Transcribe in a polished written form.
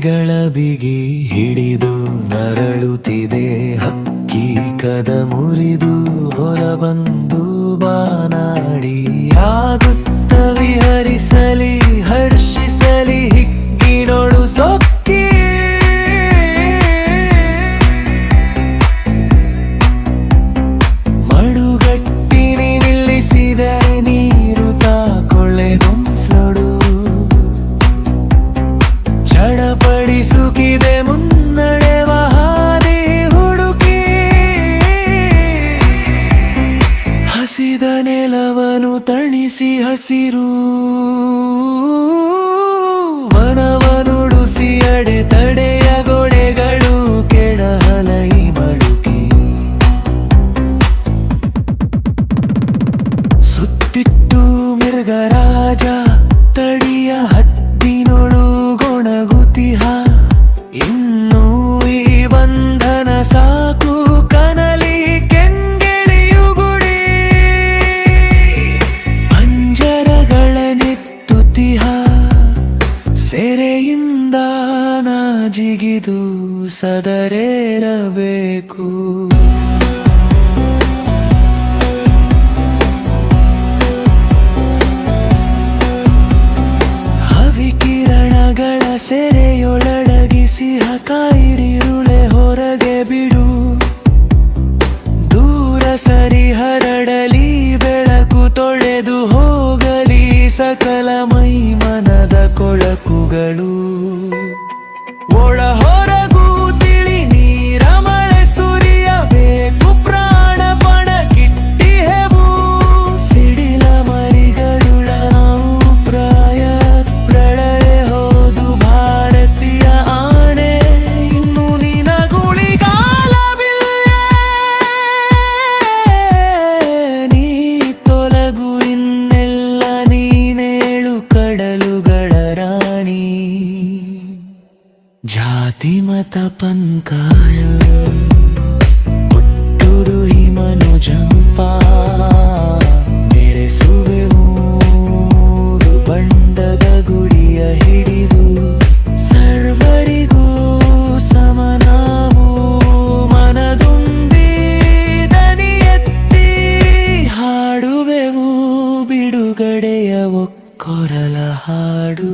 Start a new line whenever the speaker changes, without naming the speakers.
ರೆಕ್ಕೆಗಳ ಬಿಗಿ ಹಿಡಿದು ನರಳುತ್ತಿದೆ ಹಕ್ಕಿ ಕದ ಮುರಿದು ಹೊರಬಂದು ಬಾನಾಡಿ ಆಗುತ್ತ ವಿಹರಿಸಲಿ ಹರ್ಷಿಸಲಿ ಹಿಗ್ಗಿನೊಳು ಸೊಕ್ಕಿ ಮಡುಗಟ್ಟಿನಿ ನಿಲ್ಲಿಸಿದೆ ನೀರು ತಾಕೊಳ್ಳೆ ಗುಂಫ್ಲೊಡು ಚಡಪಡಿಸುಕಿದೆ ಮುನ್ನಡೆವ ಹಾದಿ ಹುಡುಕಿ ಹಸಿದ ನೆಲವನು ತಣಿಸಿ ಹಸಿರು ವನವನುಡುಸಿ ಅಡೆ ತಡೆಯ ಗೋಡೆಗಳು ಕೆಡಹಲೈ ಮಡುಕಿ ಸುತ್ತಿಟ್ಟು ಮೃಗರಾಜ ತಡಿಯ ಹದ್ದಿನೊಳು ಗೊಣಗುತಿಹ ಇನ್ನೂ ಈ ಬಂಧನ ಸಾಕು ಕನಲಿ ಕೆಂಗೆಳೆಯುಗುಡಿ ಪಂಜರಗಳ ನೆತ್ತುತಿಹ ಸೆರೆಯಿಂದ ನಾಜಿಗಿದು ಸದರೇರಬೇಕು ಹವಿಕಿರಣಗಳ ಸೆರೆಯೊಳಡಗಿಸಿ ಕಾಯಿರಿರುಳೆ ಹೊರಗೆ ಬಿಡು ದೂರ ಸರಿ ಹರಡಲಿ ಬೆಳಕು ತೊಳೆದು ಹೋಗಲಿ ಸಕಲ ಮೈಮನದ ಕೊಳಕುಗಳು ಒಳ ಹೊರಗೂ ತಿಳಿ ನೀರ ಮಳೆ ಸುರಿಯಬೇಕು ಪ್ರಾಣ ಪಣ ಕಿಟ್ಟಿಹೆವು ಸಿಡಿಲ ಮರಿಗಳುಳ ನಾವು ಪ್ರಾಯ ಪ್ರಳಯ ಹೋದು ಭಾರತೀಯ ಆಣೆ ಇನ್ನು ನಿನಗುಳಿಗಾಲವಿಲ್ಲ ನೀ ತೊಲಗು ಇನ್ನೆಲ್ಲ ನೀನೇಳು ಕಡಲುಗಳ ರಾಣಿ ಜಾತಿ ಮತ ಪಂಕಾಳ ಹುಟ್ಟುರು ಹಿಮನು ಜಂಪ ಮೆರೆಸುವೆವು ಬಂಡದ ಗುಡಿಯ ಹಿಡಿದು ಸರ್ವರಿಗೂ ಸಮನಾವು ಮನದುಂಬಿ ದನಿ ಎತ್ತಿ ಹಾಡುವೆವು ಬಿಡುಗಡೆಯ ಒಕ್ಕೊರಲ ಹಾಡು